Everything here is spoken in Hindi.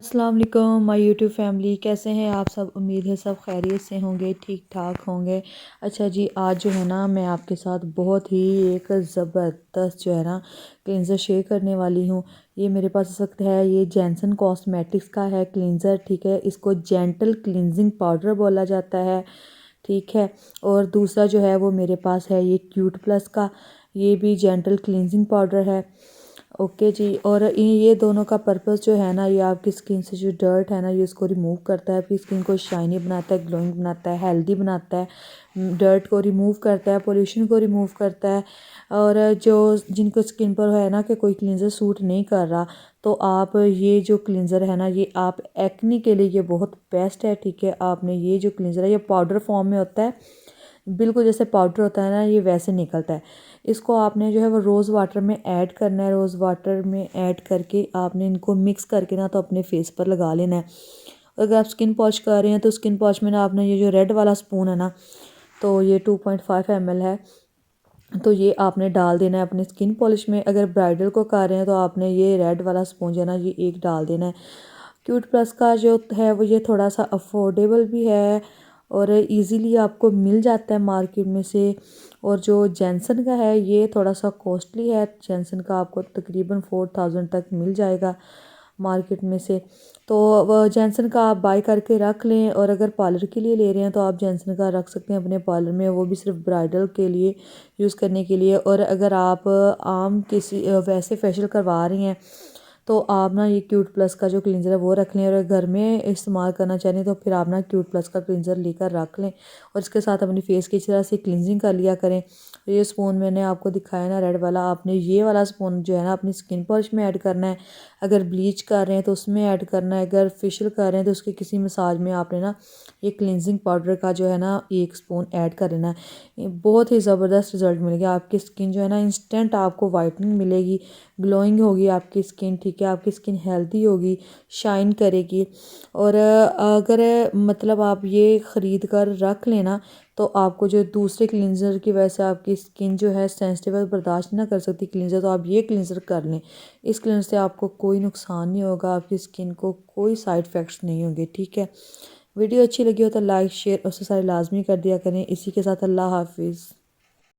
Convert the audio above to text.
अस्सलाम वालेकुम माय यूट्यूब फैमिली, कैसे हैं आप सब। उम्मीद है सब खैरियत से होंगे, ठीक ठाक होंगे। अच्छा जी, आज जो है ना मैं आपके साथ बहुत ही एक ज़बरदस्त जो है ना क्लींज़र शेयर करने वाली हूँ। ये मेरे पास इस वक्त है, ये जॉनसन कॉस्मेटिक्स का है क्लींज़र, ठीक है। इसको जेंटल क्लींजिंग पाउडर बोला जाता है, ठीक है। और दूसरा जो है वो मेरे पास है ये क्यूट प्लस का, ये भी जेंटल क्लींजिंग पाउडर है। ओके जी। और ये दोनों का पर्पस जो है ना, ये आपकी स्किन से जो डर्ट है ना, ये इसको रिमूव करता है, आपकी स्किन को शाइनी बनाता है, ग्लोइंग बनाता है, हेल्दी बनाता है, डर्ट को रिमूव करता है, पोल्यूशन को रिमूव करता है। और जो जिनको स्किन पर है ना कि कोई क्लींजर सूट नहीं कर रहा, तो आप ये जो क्लींजर है ना, ये आप एक्नी के लिए ये बहुत बेस्ट है, ठीक है। आपने ये जो क्लींजर है ये पाउडर फॉर्म में होता है, बिल्कुल जैसे पाउडर होता है ना, ये वैसे निकलता है। इसको आपने जो है वो रोज़ वाटर में ऐड करना है, रोज़ वाटर में ऐड करके आपने इनको मिक्स करके ना तो अपने फेस पर लगा लेना है। अगर आप स्किन पॉलिश कर रहे हैं तो स्किन पॉलिश में ना आपने ये जो रेड वाला स्पून है ना, तो ये 2.5 ml है, तो ये आपने डाल देना है अपने स्किन पॉलिश में। अगर ब्राइडल को कर रहे हैं तो आपने ये रेड वाला स्पून जो है ना, ये एक डाल देना है। क्यूट प्लस का जो है वो ये थोड़ा सा अफोर्डेबल भी है और इजीली आपको मिल जाता है मार्केट में से। और जो जॉनसन का है ये थोड़ा सा कॉस्टली है, जॉनसन का आपको तकरीबन 4000 तक मिल जाएगा मार्केट में से। तो वह जॉनसन का आप बाय करके रख लें, और अगर पार्लर के लिए ले रहे हैं तो आप जॉनसन का रख सकते हैं अपने पार्लर में, वो भी सिर्फ ब्राइडल के लिए यूज़ करने के लिए। और अगर आप आम किसी वैसे फेशियल करवा रही हैं तो आप ना ये क्यूट प्लस का जो क्लींजर है वो रख लें, और घर में इस्तेमाल करना चाहें तो फिर आप ना क्यूट प्लस का क्लींजर लेकर रख लें और इसके साथ अपनी फेस की तरह से क्लींजिंग कर लिया करें। तो ये स्पून मैंने आपको दिखाया ना रेड वाला, आपने ये वाला स्पून जो है ना अपनी स्किन पॉलिश में ऐड करना है। अगर ब्लीच कर रहे हैं तो उसमें ऐड करना है, अगर फेशियल कर रहे हैं तो उसके किसी मसाज में आपने ना ये क्लींजिंग पाउडर का जो है ना 1 स्पून ऐड कर लेना है। ये बहुत ही ज़बरदस्त रिजल्ट मिलेगा, आपकी स्किन जो है ना इंस्टेंट आपको वाइटनिंग मिलेगी, ग्लोइंग होगी आपकी स्किन, ठीक है। आपकी स्किन हेल्दी होगी, शाइन करेगी। और अगर मतलब आप ये ख़रीद कर रख लेना तो आपको जो दूसरे क्लींजर की वजह से आपकी स्किन जो है सेंसिटिव बर्दाश्त ना कर सकती क्लींजर, तो आप ये क्लींजर कर लें। इस क्लींजर से आपको कोई नुकसान नहीं होगा, आपकी स्किन को कोई साइड इफ़ेक्ट्स नहीं होंगे, ठीक है। वीडियो अच्छी लगी हो तो लाइक शेयर और सब्सक्राइब लाजमी कर दिया करें। इसी के साथ अल्लाह हाफिज़।